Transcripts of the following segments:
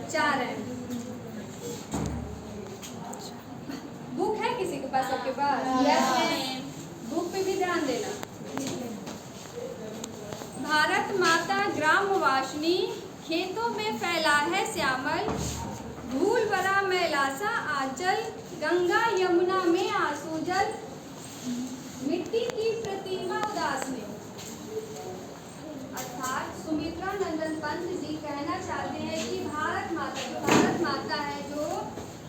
4 हैं। बुक है किसी के पास? सबके पास? यस। बुक पे भी ध्यान देना। भारत माता ग्रामवासिनी, खेतों में फैला है श्यामल, धूल भरा मैलासा आंचल, गंगा यमुना में आंसू जल, मिट्टी की प्रतिमा उदास ने। अर्थात सुमित्रा नंदन पंत जी कहना चाहते हैं कि भारत माता है जो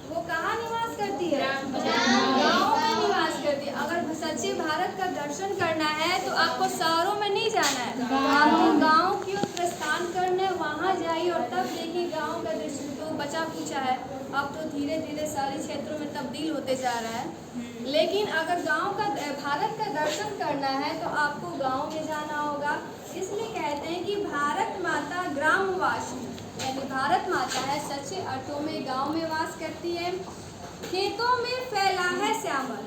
वो कहाँ निवास करती है? गाँव में निवास करती है। अगर सच्चे भारत का दर्शन करना है तो आपको शहरों में नहीं जाना है, आपको गाँव की ओर प्रस्थान करना है। वहाँ जाइए और तब देखिए गाँव का दृश्य। तो बचा पूछा है, अब तो धीरे धीरे शहरी क्षेत्रों में तब्दील होते जा रहा है। लेकिन अगर भारत का दर्शन करना है तो आपको गाँव में जाना होगा। इसलिए कहते हैं कि भारत माता ग्रामवासिनी, यानी भारत माता है सच्चे अर्थों में गांव में वास करती है। खेतों में फैला है श्यामल,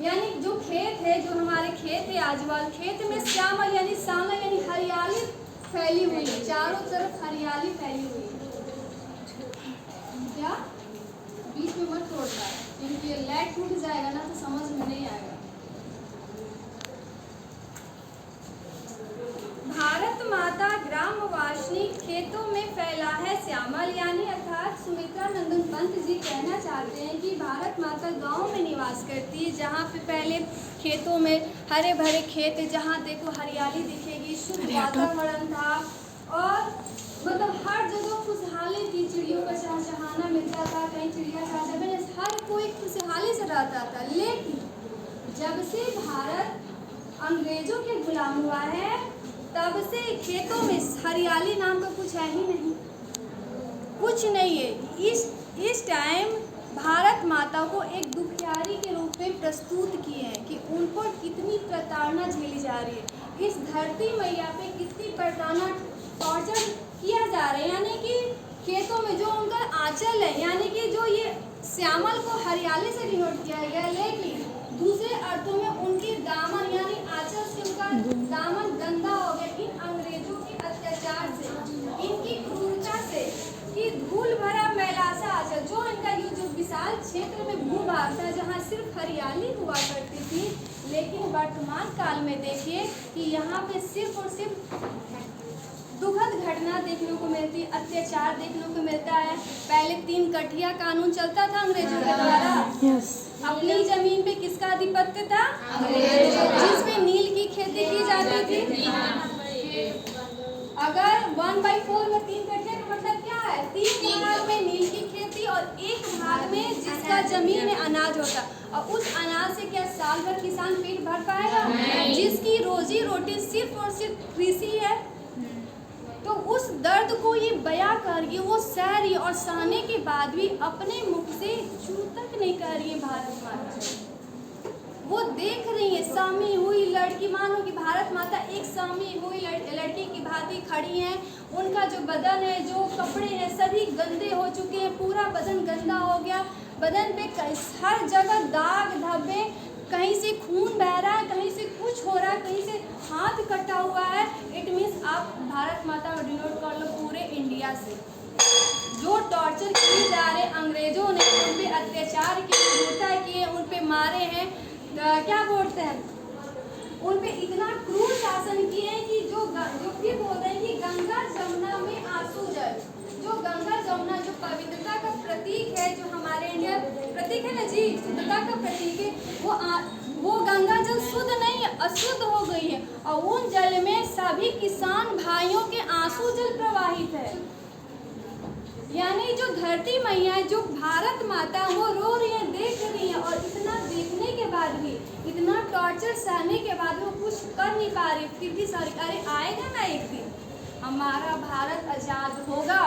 यानी जो खेत है, जो हमारे खेत है आजवाल, खेत में श्यामल यानी श्यामल यानी हरियाली फैली हुई है, चारों तरफ हरियाली फैली हुई है। क्या बीच में मत तोड़ना है, क्योंकि ये लाइट टूट जाएगा ना तो समझ में नहीं आएगा। भारत माता ग्रामवासिनी, खेतों में फैला है श्यामल, यानी अर्थात सुमित्रा नंदन पंत जी कहना चाहते हैं कि भारत माता गांव में निवास करती है, जहां पे पहले खेतों में हरे भरे खेत, जहां देखो हरियाली दिखेगी, शुद्ध वातावरण था और मतलब हर जगह खुशहाली थी, चिड़ियों का चहचहाना मिलता था, कहीं चिड़िया चहचहा, हर कोई खुशहाली से रहता था। लेकिन जब से भारत अंग्रेजों के गुलाम हुआ है तब से खेतों में हरियाली नाम का कुछ है ही नहीं, कुछ नहीं है। इस टाइम भारत माता को एक दुखियारी के रूप में प्रस्तुत किए हैं कि उन पर कितनी प्रताड़ना झेली जा रही है, इस धरती मैया पे कितनी प्रताड़ना टॉर्चर किया जा रहा है। यानी कि खेतों में जो उनका आंचल है, यानी कि जो ये श्यामल को हरियाली से डिनोट किया गया, लेकिन दूसरे अर्थों में उनकी दामन यानी आंचल से उनका दामन गंदा हो गया इन अंग्रेजों के अत्याचार से, इनकी क्रूरता से, कि धूल भरा मैलासा आंचल, जो इनका जो विशाल क्षेत्र में भूभाग था जहाँ सिर्फ हरियाली हुआ करती थी, लेकिन वर्तमान काल में देखिए कि यहाँ पे सिर्फ और सिर्फ दुखद घटना देखने को मिलती है, अत्याचार देखने को मिलता है। पहले 3 कठिया कानून चलता था अंग्रेजों के द्वारा। अपनी जमीन पे किसका आधिपत्य था? जिसमें नील की खेती की जाती थी। अगर 1/4 में 3 कठिया का मतलब क्या है? 3 भाग में नील की खेती और 1 भाग में जिसका जमीन में अनाज होता, और उस अनाज से क्या साल भर किसान पेट भर पाएगा? जिसकी रोजी रोटी सिर्फ और सिर्फ कृषि है। तो उस दर्द को ये बयां कर रही है, वो सह रही है और सहने के बाद भी अपने मुख से चू तक नहीं कर रही है भारत माता। वो देख रही है सामी हुई लड़की, मानो कि भारत माता एक सामी हुई लड़की की भांति खड़ी हैं। उनका जो बदन है, जो कपड़े हैं, सभी गंदे हो चुके हैं, पूरा बदन गंदा हो गया, बदन पे हर जगह दाग धब्बे, कहीं से खून बह रहा है, कहीं से कुछ हो रहा है, कहीं से हाथ कटा हुआ है। इट मीन्स आप भारत माता को डिनोट कर लो पूरे इंडिया से। जो टॉर्चर किए जा रहे अंग्रेजों ने, उन पे अत्याचार किए, क्रूरता किए, उन पे मारे हैं, क्या बोलते हैं, उन पे इतना क्रूर शासन किए हैं कि जो फिर बोलते हैं कि गंगा जमुना में आंसू जल, जो गंगा जमुना जो पवित्रता का प्रतीक है, जो हमारे इंडिया प्रतीक है ना जी, शुद्धता का प्रतीक है, वो गंगा जल शुद्ध नहीं अशुद्ध हो गई है और उन जल में सभी किसान भाइयों के आंसू जल प्रवाहित है। यानी जो धरती मैया है, जो भारत माता, वो रो रही है, देख रही है, और इतना देखने के बाद भी, इतना टॉर्चर सहने के बाद वो कुछ कर नहीं पा रही, फिर भी सरकारें आएगा ना एक दिन हमारा भारत आजाद होगा,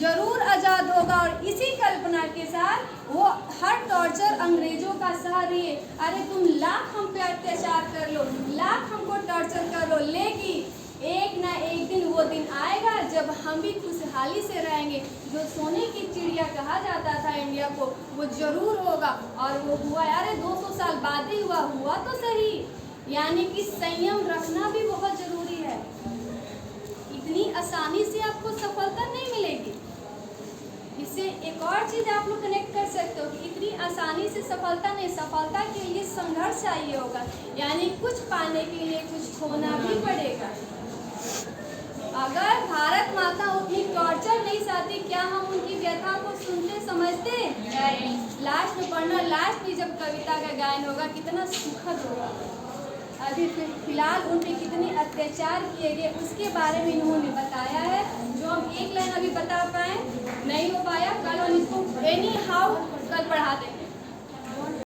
जरूर आजाद होगा। और इसी कल्पना के साथ वो हर टॉर्चर अंग्रेजों का सह रही है। अरे तुम लाख हम पे अत्याचार कर लो, लाख हमको टॉर्चर कर लो, लेकिन एक ना एक दिन वो दिन आएगा जब हम भी खुशहाली से रहेंगे। जो सोने की चिड़िया कहा जाता था इंडिया को, वो जरूर होगा, और वो हुआ। अरे 200 साल बाद ही हुआ तो सही। यानी कि संयम रखना भी बहुत जरूरी है। इतनी आसानी से आपको सफलता नहीं मिलेगी। इससे एक और चीज़ आप लोग कनेक्ट कर सकते हो कि इतनी आसानी से सफलता नहीं, सफलता के लिए संघर्ष चाहिए होगा, यानी कुछ पाने के लिए कुछ खोना भी पड़ेगा। अगर भारत माता उतनी टॉर्चर नहीं सहती, क्या हम उनकी व्यथा को सुनते समझते? लास्ट में पढ़ना, लास्ट में जब कविता का गायन होगा कितना सुखद होगा। अभी फिलहाल उन पे कितने अत्याचार किए गए उसके बारे में इन्होंने बताया है, जो हम एक लाइन अभी बता पाए नहीं हो पाया, कल हम इसको एनी हाउ कल पढ़ा देंगे।